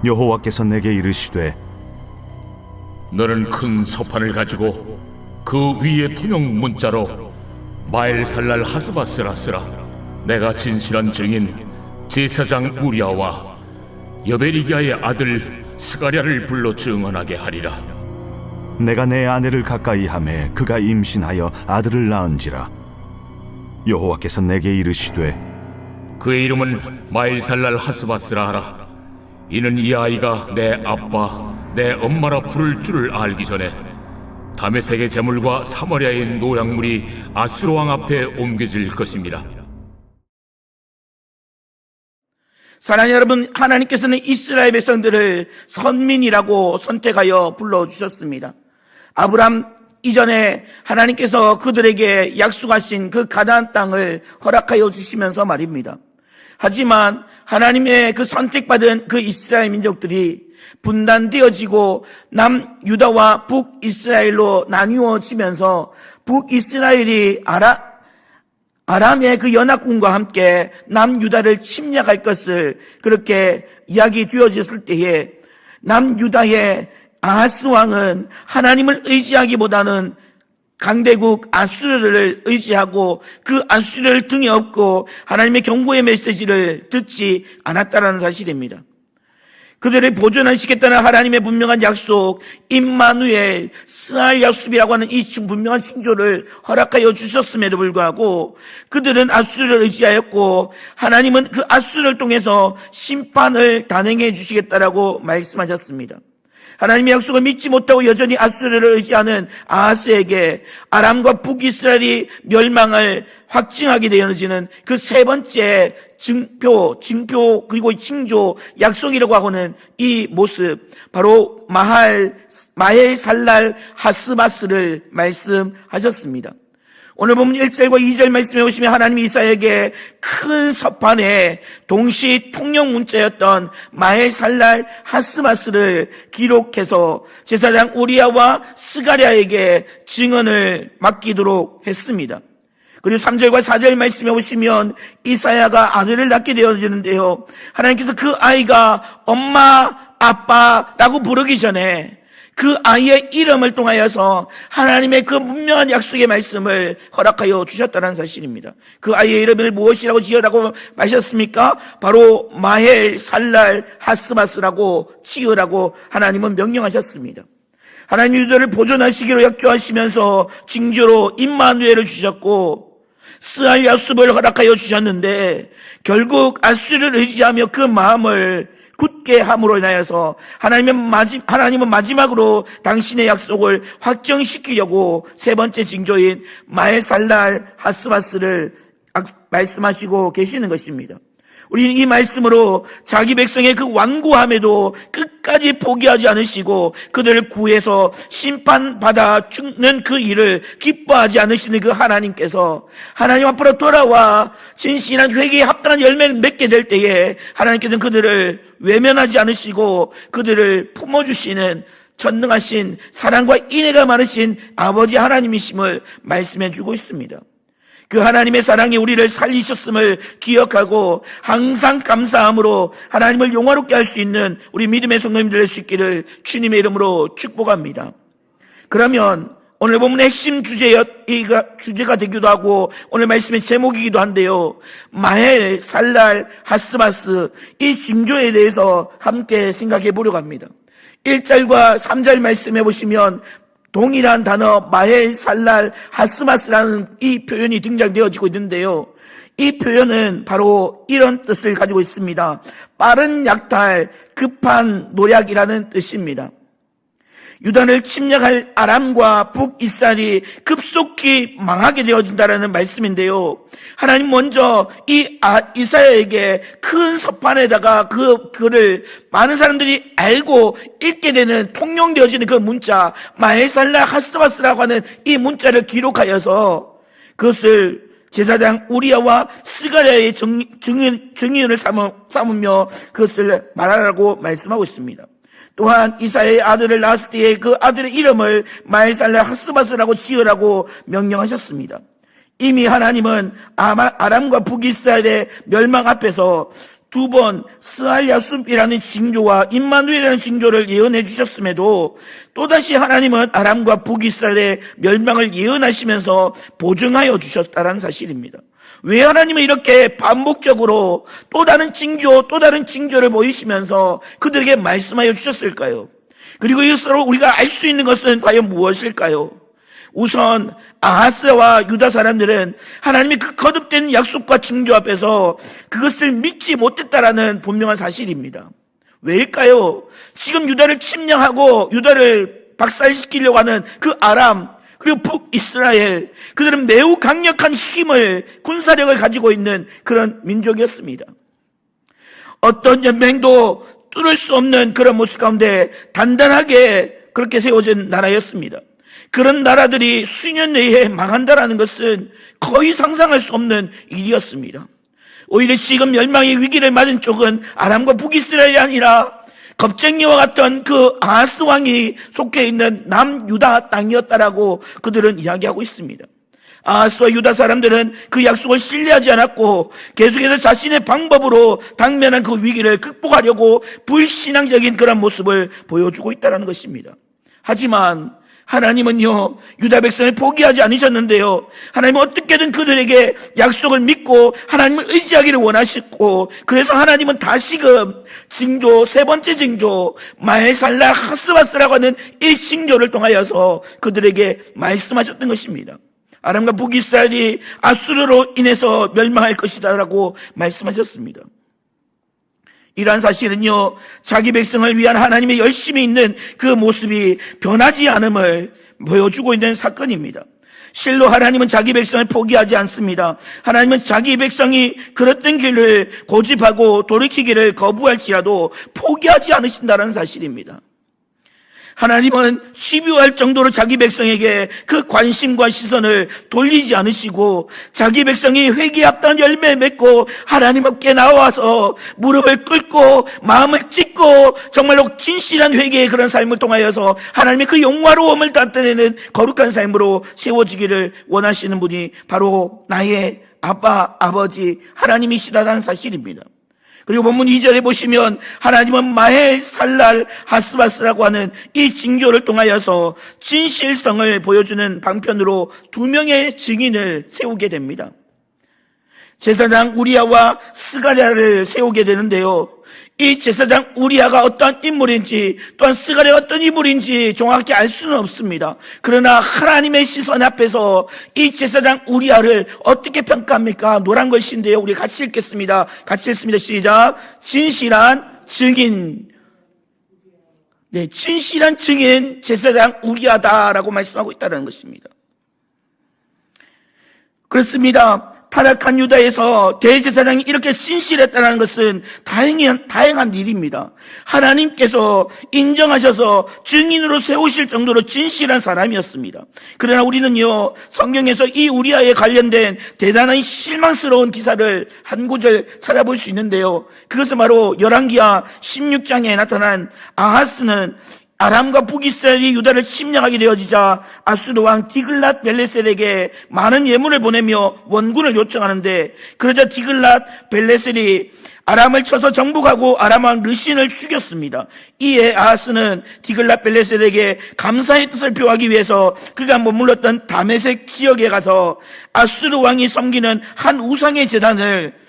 여호와께서 내게 이르시되 너는 큰 서판을 가지고 그 위에 통용 문자로 마엘살랄 하스바스라 쓰라. 내가 진실한 증인 제사장 우리아와 여베리기야의 아들 스가랴를 불러 증언하게 하리라. 내가 내 아내를 가까이 하매 그가 임신하여 아들을 낳은지라. 여호와께서 내게 이르시되 그의 이름은 마엘살랄 하스바스라 하라. 이는 이 아이가 내 아빠 내 엄마라 부를 줄을 알기 전에 다메섹의 제물과 사마리아의 노약물이 아수르 왕 앞에 옮겨질 것입니다. 사랑하는 여러분, 하나님께서는 이스라엘 백성들을 선민이라고 선택하여 불러주셨습니다. 아브람 이전에 하나님께서 그들에게 약속하신 그 가나안 땅을 허락하여 주시면서 말입니다. 하지만 하나님의 그 선택받은 그 이스라엘 민족들이 분단되어지고 남유다와 북이스라엘로 나뉘어지면서 북이스라엘이 아람의 그 연합군과 함께 남유다를 침략할 것을 그렇게 이야기 되어졌을 때에 남유다의 아하스 왕은 하나님을 의지하기보다는 강대국 아수르를 의지하고 그 아수르를 등에 업고 하나님의 경고의 메시지를 듣지 않았다는 사실입니다. 그들을 보존하시겠다는 하나님의 분명한 약속, 임마누엘, 스알 야숲이라고 하는 이 분명한 징조를 허락하여 주셨음에도 불구하고 그들은 아수르를 의지하였고 하나님은 그 아수르를 통해서 심판을 단행해 주시겠다라고 말씀하셨습니다. 하나님의 약속을 믿지 못하고 여전히 아수르를 의지하는 아하스에게 아람과 북이스라엘이 멸망을 확증하게 되어지는 그 세 번째 징표 그리고 징조 약속이라고 하고는 이 모습, 바로 마헬살랄 하스바스를 말씀하셨습니다. 오늘 보면 1절과 2절 말씀해 보시면 하나님이 이사야에게 큰 서판에 동시 통용 문자였던 마헬살랄 하스바스를 기록해서 제사장 우리아와 스가랴에게 증언을 맡기도록 했습니다. 그리고 3절과 4절 말씀해 보시면 이사야가 아들을 낳게 되어지는데요, 하나님께서 그 아이가 엄마, 아빠라고 부르기 전에 그 아이의 이름을 통하여서 하나님의 그 분명한 약속의 말씀을 허락하여 주셨다는 사실입니다. 그 아이의 이름을 무엇이라고 지으라고 하셨습니까? 바로 마헬살랄 하스바스라고 지으라고 하나님은 명령하셨습니다. 하나님 유대를 보존하시기로 약조하시면서 징조로 임마누엘을 주셨고 스알 야숲을 허락하여 주셨는데 결국 아수르를 의지하며 그 마음을 굳게 함으로 인하여서 하나님은 마지막으로 당신의 약속을 확정시키려고 세 번째 징조인 마헬살랄 하스바스를 말씀하시고 계시는 것입니다. 우리는 이 말씀으로 자기 백성의 그 완고함에도 끝까지 포기하지 않으시고 그들을 구해서 심판받아 죽는 그 일을 기뻐하지 않으시는 그 하나님께서 하나님 앞으로 돌아와 진실한 회개에 합당한 열매를 맺게 될 때에 하나님께서는 그들을 외면하지 않으시고 그들을 품어주시는 전능하신 사랑과 인애가 많으신 아버지 하나님이심을 말씀해 주고 있습니다. 그 하나님의 사랑이 우리를 살리셨음을 기억하고 항상 감사함으로 하나님을 영화롭게 할 수 있는 우리 믿음의 성도님들 될 수 있기를 주님의 이름으로 축복합니다. 그러면 오늘 본문의 핵심 주제가 되기도 하고 오늘 말씀의 제목이기도 한데요, 마헬살랄 하스바스, 이 징조에 대해서 함께 생각해 보려고 합니다. 1절과 3절 말씀해 보시면 동일한 단어 마헬살랄 하스바스라는 이 표현이 등장되어지고 있는데요, 이 표현은 바로 이런 뜻을 가지고 있습니다. 빠른 약탈, 급한 노략이라는 뜻입니다. 유단을 침략할 아람과 북이스라엘이 급속히 망하게 되어진다는 말씀인데요, 하나님 먼저 이 이사야에게 큰 서판에다가 그 글을 많은 사람들이 알고 읽게 되는 통용되어지는 그 문자 마헬살랄 하스바스라고 하는 이 문자를 기록하여서 그것을 제사장 우리아와 스가랴의 증인을 삼으며 그것을 말하라고 말씀하고 있습니다. 또한 이사야의 아들을 낳았을 때에 그 아들의 이름을 마헬살랄 하스바스라고 지으라고 명령하셨습니다. 이미 하나님은 아람과 북이스라엘의 멸망 앞에서 두 번 스알야숲이라는 징조와 임마누엘이라는 징조를 예언해 주셨음에도 또다시 하나님은 아람과 북이스라엘의 멸망을 예언하시면서 보증하여 주셨다는 사실입니다. 왜 하나님은 이렇게 반복적으로 또 다른 징조를 보이시면서 그들에게 말씀하여 주셨을까요? 그리고 이것으로 우리가 알 수 있는 것은 과연 무엇일까요? 우선 아하스와 유다 사람들은 하나님의 그 거듭된 약속과 징조 앞에서 그것을 믿지 못했다라는 분명한 사실입니다. 왜일까요? 지금 유다를 침략하고 유다를 박살시키려고 하는 그 아람 그리고 북이스라엘, 그들은 매우 강력한 힘을, 군사력을 가지고 있는 그런 민족이었습니다. 어떤 연맹도 뚫을 수 없는 그런 모습 가운데 단단하게 그렇게 세워진 나라였습니다. 그런 나라들이 수년 내에 망한다라는 것은 거의 상상할 수 없는 일이었습니다. 오히려 지금 멸망의 위기를 맞은 쪽은 아람과 북이스라엘이 아니라 겁쟁이와 같던 그 아하스 왕이 속해 있는 남유다 땅이었다라고 그들은 이야기하고 있습니다. 아하스와 유다 사람들은 그 약속을 신뢰하지 않았고 계속해서 자신의 방법으로 당면한 그 위기를 극복하려고 불신앙적인 그런 모습을 보여주고 있다는 것입니다. 하지만 하나님은요, 유다 백성을 포기하지 않으셨는데요, 하나님은 어떻게든 그들에게 약속을 믿고 하나님을 의지하기를 원하셨고, 그래서 하나님은 다시금 징조, 세 번째 징조 마헬살랄 하스바스라고 하는 이 징조를 통하여서 그들에게 말씀하셨던 것입니다. 아람과 북이스라엘이 아수르로 인해서 멸망할 것이다라고 말씀하셨습니다. 이러한 사실은요, 자기 백성을 위한 하나님의 열심히 있는 그 모습이 변하지 않음을 보여주고 있는 사건입니다. 실로 하나님은 자기 백성을 포기하지 않습니다. 하나님은 자기 백성이 그랬던 길을 고집하고 돌이키기를 거부할지라도 포기하지 않으신다는 사실입니다. 하나님은 시비할 정도로 자기 백성에게 그 관심과 시선을 돌리지 않으시고 자기 백성이 회개합단 열매를 맺고 하나님 앞에 나와서 무릎을 꿇고 마음을 찢고 정말로 진실한 회개의 그런 삶을 통하여서 하나님의 그 영화로움을 나타내는 거룩한 삶으로 세워지기를 원하시는 분이 바로 나의 아빠, 아버지 하나님이시라는 사실입니다. 그리고 본문 2절에 보시면 하나님은 마헬살랄 하스바스라고 하는 이 징조를 통하여서 진실성을 보여주는 방편으로 두 명의 증인을 세우게 됩니다. 제사장 우리야와 스가랴를 세우게 되는데요, 이 제사장 우리야가 어떤 인물인지 또한 스가랴가 어떤 인물인지 정확히 알 수는 없습니다. 그러나 하나님의 시선 앞에서 이 제사장 우리야를 어떻게 평가합니까? 노란 글씨인데요, 우리 같이 읽겠습니다. 같이 읽습니다. 시작. 진실한 증인. 네, 진실한 증인 제사장 우리야다라고 말씀하고 있다는 것입니다. 그렇습니다. 타락한 유다에서 대제사장이 이렇게 진실했다는 것은 다행한 일입니다. 하나님께서 인정하셔서 증인으로 세우실 정도로 진실한 사람이었습니다. 그러나 우리는요, 성경에서 이 우리아에 관련된 대단한 실망스러운 기사를 한 구절 찾아볼 수 있는데요, 그것은 바로 열왕기하 16장에 나타난 아하스는 아람과 북이스라엘이 유다를 침략하게 되어지자 아수르 왕 디글랏 벨레셀에게 많은 예물을 보내며 원군을 요청하는데, 그러자 디글랏 벨레셀이 아람을 쳐서 정복하고 아람 왕 르신을 죽였습니다. 이에 아하스는 디글랏 벨레셀에게 감사의 뜻을 표하기 위해서 그가 머물렀던 다메섹 지역에 가서 아수르 왕이 섬기는 한 우상의 제단을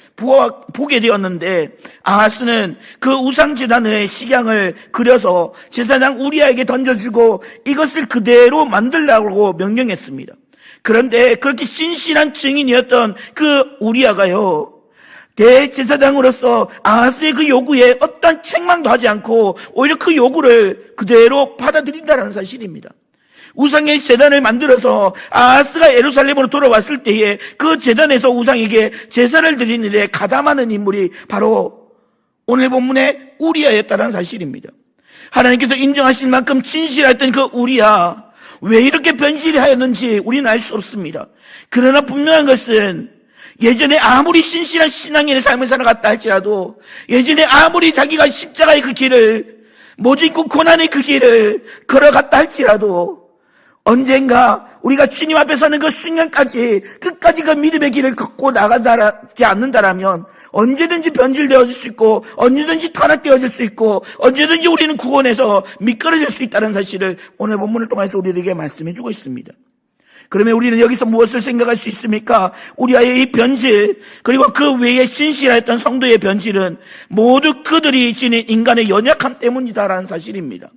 보게 되었는데, 아하스는 그 우상제단의 식양을 그려서 제사장 우리아에게 던져주고 이것을 그대로 만들라고 명령했습니다. 그런데 그렇게 진실한 증인이었던 그 우리아가요, 대제사장으로서 아하스의 그 요구에 어떤 책망도 하지 않고 오히려 그 요구를 그대로 받아들인다는 사실입니다. 우상의 제단을 만들어서 아하스가 예루살렘으로 돌아왔을 때에 그 제단에서 우상에게 제사를 드리는 일에 가담하는 인물이 바로 오늘 본문의 우리아였다는 사실입니다. 하나님께서 인정하실 만큼 진실했던 그 우리아, 왜 이렇게 변질하였는지 우리는 알 수 없습니다. 그러나 분명한 것은 예전에 아무리 신실한 신앙인의 삶을 살아갔다 할지라도, 예전에 아무리 자기가 십자가의 그 길을, 모진고 고난의 그 길을 걸어갔다 할지라도 언젠가 우리가 주님 앞에 서는 그 순간까지 끝까지 그 믿음의 길을 걷고 나가지 않는다라면 언제든지 변질되어질 수 있고 언제든지 탄압되어질 수 있고 언제든지 우리는 구원에서 미끄러질 수 있다는 사실을 오늘 본문을 통해서 우리에게 말씀해 주고 있습니다. 그러면 우리는 여기서 무엇을 생각할 수 있습니까? 우리의 이 변질, 그리고 그 외에 진실하였던 성도의 변질은 모두 그들이 지닌 인간의 연약함 때문이다라는 사실입니다.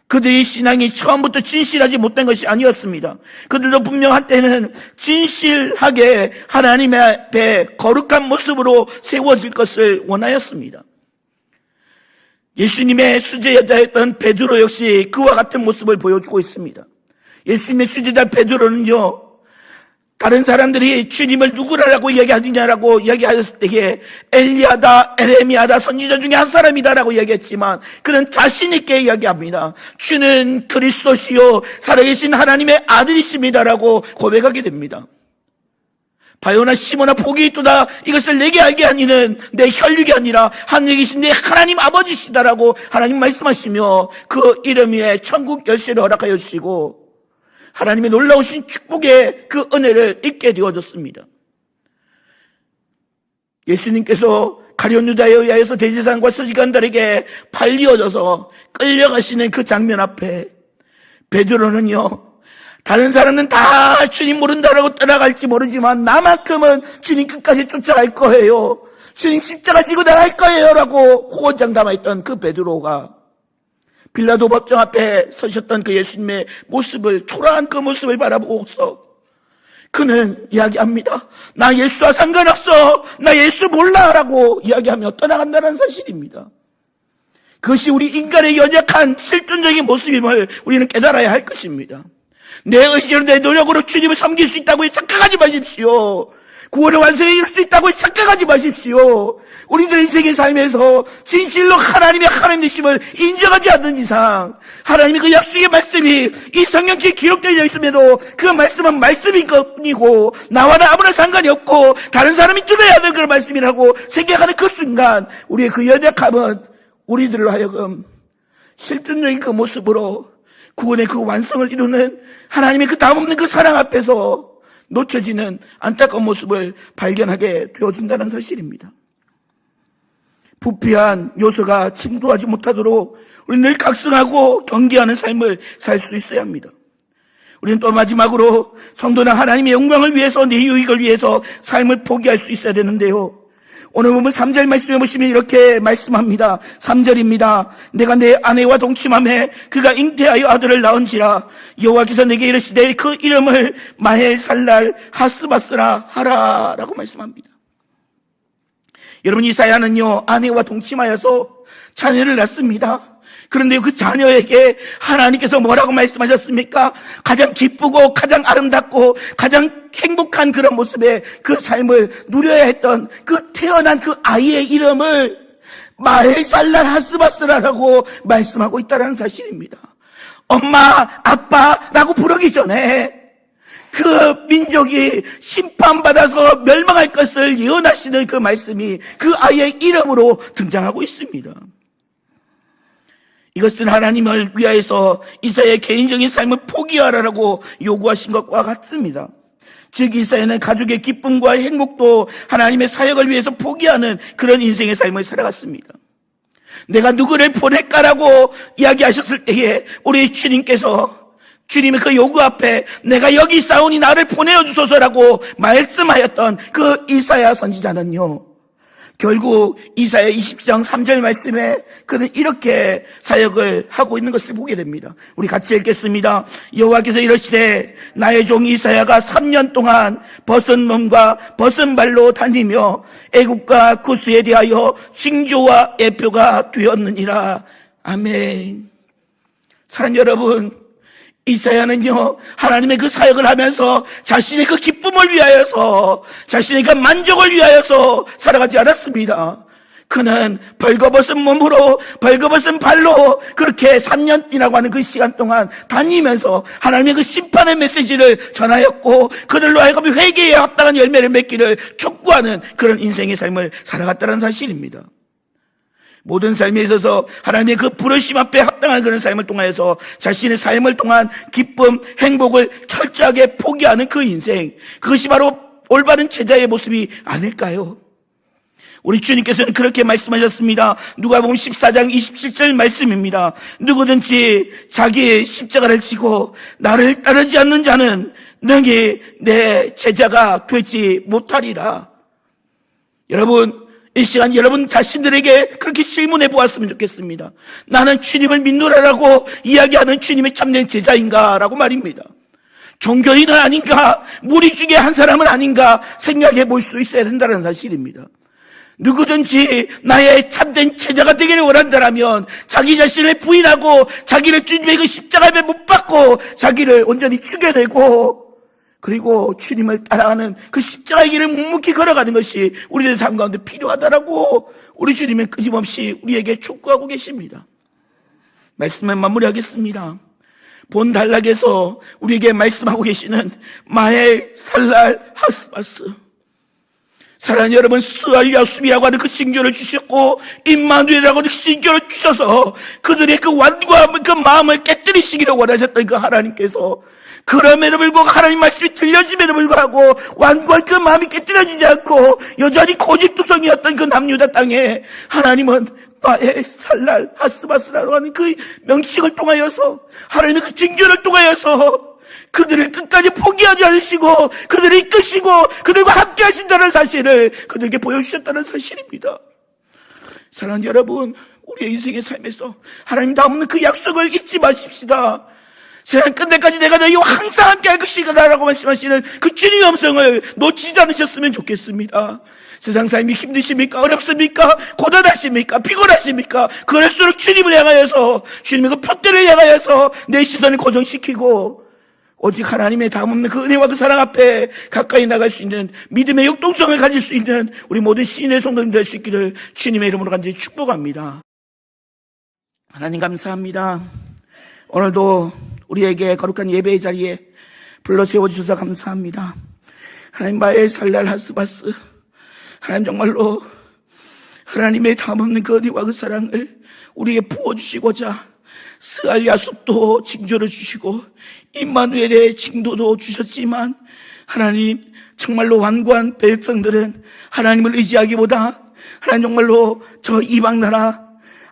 그들의 신앙이 처음부터 진실하지 못한 것이 아니었습니다. 그들도 분명 한때는 진실하게 하나님 앞에 거룩한 모습으로 세워질 것을 원하였습니다. 예수님의 수제자였던 베드로 역시 그와 같은 모습을 보여주고 있습니다. 예수님의 수제자 베드로는요, 다른 사람들이 주님을 누구라고 이야기하느냐라고 이야기하였을 때에 엘리야다, 에레미야다, 선지자 중에 한 사람이다라고 이야기했지만 그는 자신 있게 이야기합니다. 주는 그리스도시요 살아계신 하나님의 아들이십니다라고 고백하게 됩니다. 바요나 시모나 복이 있도다, 이것을 내게 알게 하니는 내 혈육이 아니라 하늘에 계신 내 하나님 아버지시다라고 하나님 말씀하시며 그 이름 위에 천국 열쇠를 허락하여 주시고 하나님의 놀라우신 축복의 그 은혜를 잊게 되어졌습니다. 예수님께서 가룟 유다에 의하여서 대제사장과 서기관들에게 팔리어져서 끌려가시는 그 장면 앞에 베드로는요, 다른 사람은 다 주님 모른다라고 따라갈지 모르지만 나만큼은 주님 끝까지 쫓아갈 거예요. 주님 십자가 지고 나갈 거예요 라고 호언장담했던 그 베드로가 빌라도 법정 앞에 서셨던 그 예수님의 모습을, 초라한 그 모습을 바라보고서 그는 이야기합니다. 나 예수와 상관없어. 나 예수 몰라 라고 이야기하며 떠나간다는 사실입니다. 그것이 우리 인간의 연약한 실존적인 모습임을 우리는 깨달아야 할 것입니다. 내 의지로 내 노력으로 주님을 섬길 수 있다고 착각하지 마십시오. 구원의 완성에 이룰 수 있다고 착각하지 마십시오. 우리들 인생의 삶에서 진실로 하나님의 하나님 되심을 인정하지 않는 이상 하나님의 그 약속의 말씀이 이 성경책에 기록되어 있음에도 그 말씀은 말씀인 것뿐이고 나와는 아무런 상관이 없고 다른 사람이 들어야 하는 그런 말씀이라고 생각하는 그 순간 우리의 그 연약함은 우리들로 하여금 실존적인 그 모습으로 구원의 그 완성을 이루는 하나님의 그 다음없는 그 사랑 앞에서 놓쳐지는 안타까운 모습을 발견하게 되어준다는 사실입니다. 부패한 요소가 침투하지 못하도록 우리는 늘 각성하고 경계하는 삶을 살 수 있어야 합니다. 우리는 또 마지막으로 성도나 하나님의 영광을 위해서 내 유익을 위해서 삶을 포기할 수 있어야 되는데요. 오늘 보면 3절 말씀에 보시면 이렇게 말씀합니다. 3절입니다. 내가 내 아내와 동침함에 그가 잉태하여 아들을 낳은지라 여호와께서 내게 이르시되 그 이름을 마헬살랄 하스바스라 하라 라고 말씀합니다. 여러분, 이사야는요 아내와 동침하여서 자녀를 낳습니다. 그런데 그 자녀에게 하나님께서 뭐라고 말씀하셨습니까? 가장 기쁘고 가장 아름답고 가장 행복한 그런 모습의 그 삶을 누려야 했던 그 태어난 그 아이의 이름을 마헬살랄 하스바스라라고 말씀하고 있다는 사실입니다. 엄마, 아빠라고 부르기 전에 그 민족이 심판받아서 멸망할 것을 예언하시는 그 말씀이 그 아이의 이름으로 등장하고 있습니다. 이것은 하나님을 위하여서 이사야의 개인적인 삶을 포기하라고 요구하신 것과 같습니다. 즉 이사야는 가족의 기쁨과 행복도 하나님의 사역을 위해서 포기하는 그런 인생의 삶을 살아갔습니다. 내가 누구를 보낼까라고 이야기하셨을 때에 우리 주님께서 주님의 그 요구 앞에 내가 여기 있사오니 나를 보내어 주소서라고 말씀하였던 그 이사야 선지자는요, 결국 이사야 20장 3절 말씀에 그는 이렇게 사역을 하고 있는 것을 보게 됩니다. 우리 같이 읽겠습니다. 여호와께서 이르시되 나의 종 이사야가 3년 동안 벗은 몸과 벗은 발로 다니며 애국과 구스에 대하여 징조와 예표가 되었느니라. 아멘. 사랑하는 여러분, 이사야는요 하나님의 그 사역을 하면서 자신의 그 기쁨을 위하여서 자신의 그 만족을 위하여서 살아가지 않았습니다. 그는 벌거벗은 몸으로 벌거벗은 발로 그렇게 3년이라고 하는 그 시간 동안 다니면서 하나님의 그 심판의 메시지를 전하였고 그들로 하여금 회개에 합당한 열매를 맺기를 촉구하는 그런 인생의 삶을 살아갔다는 사실입니다. 모든 삶에 있어서 하나님의 그 부르심 앞에 합당한 그런 삶을 통하여서 자신의 삶을 통한 기쁨, 행복을 철저하게 포기하는 그 인생, 그것이 바로 올바른 제자의 모습이 아닐까요? 우리 주님께서는 그렇게 말씀하셨습니다. 누가복음 14장 27절 말씀입니다. 누구든지 자기의 십자가를 지고 나를 따르지 않는 자는 능히 내 제자가 되지 못하리라. 여러분, 이 시간 여러분 자신들에게 그렇게 질문해 보았으면 좋겠습니다. 나는 주님을 믿노라라고 이야기하는 주님의 참된 제자인가? 라고 말입니다. 종교인은 아닌가? 무리 중에 한 사람은 아닌가? 생각해 볼 수 있어야 된다는 사실입니다. 누구든지 나의 참된 제자가 되기를 원한다면 자기 자신을 부인하고 자기를 주님의 그 십자가에 못 박고 자기를 온전히 죽여내고 그리고 주님을 따라가는 그 십자가의 길을 묵묵히 걸어가는 것이 우리들의 삶 가운데 필요하다라고 우리 주님은 끊임없이 우리에게 촉구하고 계십니다. 말씀을 마무리하겠습니다. 본 단락에서 우리에게 말씀하고 계시는 마엘 살랄 하스바스, 사랑하는 여러분, 스알야숲이라고 하는 그 징조를 주셨고 임마누엘이라고 하는 그 징조를 주셔서 그들의 그 완고함, 그 마음을 깨뜨리시기를 원하셨던 그 하나님께서 그럼에도 불구하고 하나님 말씀이 들려짐에도 불구하고 완고한 그 마음이 깨뜨려지지 않고 여전히 고집투성이었던 그 남유다 땅에 하나님은 마엘 살랄 하스바스라고 하는 그 명칭을 통하여서 하나님의 그 징조를 통하여서 그들을 끝까지 포기하지 않으시고 그들을 이끄시고 그들과 함께 하신다는 사실을 그들에게 보여주셨다는 사실입니다. 사랑하는 여러분, 우리의 인생의 삶에서 하나님 다음은 그 약속을 잊지 마십시다. 세상 끝내까지 내가 너희와 항상 함께 할 것이다라고 말씀하시는 그 주님의 음성을 놓치지 않으셨으면 좋겠습니다. 세상 삶이 힘드십니까? 어렵습니까? 고단하십니까? 피곤하십니까? 그럴수록 주님을 향하여서 주님의 그 표대를 향하여서 내 시선을 고정시키고 오직 하나님의 담없는 그 은혜와 그 사랑 앞에 가까이 나갈 수 있는 믿음의 역동성을 가질 수 있는 우리 모든 시인의 성도님 될 수 있기를 주님의 이름으로 간절히 축복합니다. 하나님 감사합니다. 오늘도 우리에게 거룩한 예배의 자리에 불러 세워주셔서 감사합니다. 하나님 마엘 살랄 하스바스, 하나님 정말로 하나님의 담없는 그 은혜와 그 사랑을 우리에게 부어주시고자 스알야숲도 징조를 주시고 임마누엘의 징조도 주셨지만 하나님 정말로 완고한 백성들은 하나님을 의지하기보다 하나님 정말로 저 이방 나라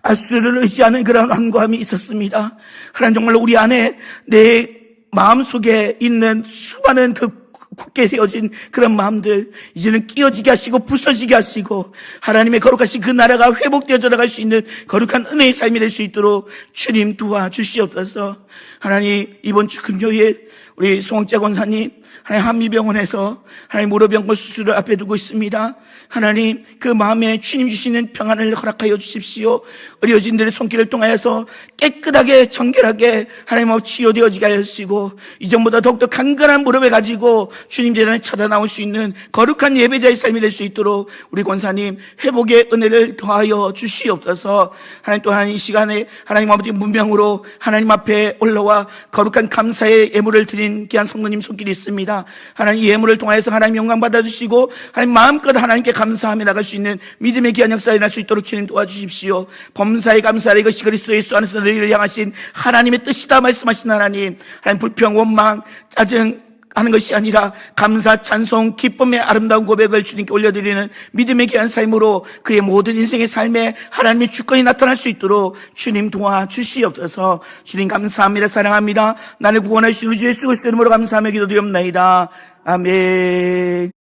아수르를 의지하는 그런 완고함이 있었습니다. 하나님 정말로 우리 안에 내 마음속에 있는 수많은 그 굳게 세워진 그런 마음들 이제는 끼어지게 하시고 부서지게 하시고 하나님의 거룩하신 그 나라가 회복되어져 나갈 수 있는 거룩한 은혜의 삶이 될 수 있도록 주님 도와주시옵소서. 하나님 이번 주 금요일 우리 송학자 권사님 하나님 한미병원에서 하나님 무료병고 수술을 앞에 두고 있습니다. 하나님 그 마음에 주님 주시는 평안을 허락하여 주십시오. 의료진들의 손길을 통하여서 깨끗하게 정결하게 하나님 앞 치유되어지게 하시고 이전보다 더욱더 강건한 무릎을 가지고 주님 재단에 찾아 나올 수 있는 거룩한 예배자의 삶이 될 수 있도록 우리 권사님 회복의 은혜를 더하여 주시옵소서. 하나님 또한 이 시간에 하나님 아버지 문명으로 하나님 앞에 올라와 거룩한 감사의 예물을 드린 귀한 성도님 손길이 있습니다. 하나님 이 예물을 통하여서 하나님 영광 받아주시고 하나님 마음껏 하나님께 감사하며 나갈 수 있는 믿음의 귀한 역사에 날 수 있도록 주님 도와주십시오. 범사에 감사하라, 이것이 그리스도 예수 안에서 너희를 향하신 하나님의 뜻이다 말씀하신 하나님, 하나님 불평 원망 짜증 하는 것이 아니라 감사 찬송 기쁨의 아름다운 고백을 주님께 올려드리는 믿음의 귀한 삶으로 그의 모든 인생의 삶에 하나님의 주권이 나타날 수 있도록 주님 도와주시옵소서. 주님 감사합니다. 사랑합니다. 나를 구원하신 우주 예수 그리스도 이름으로 감사하며 기도드리옵나이다. 아멘.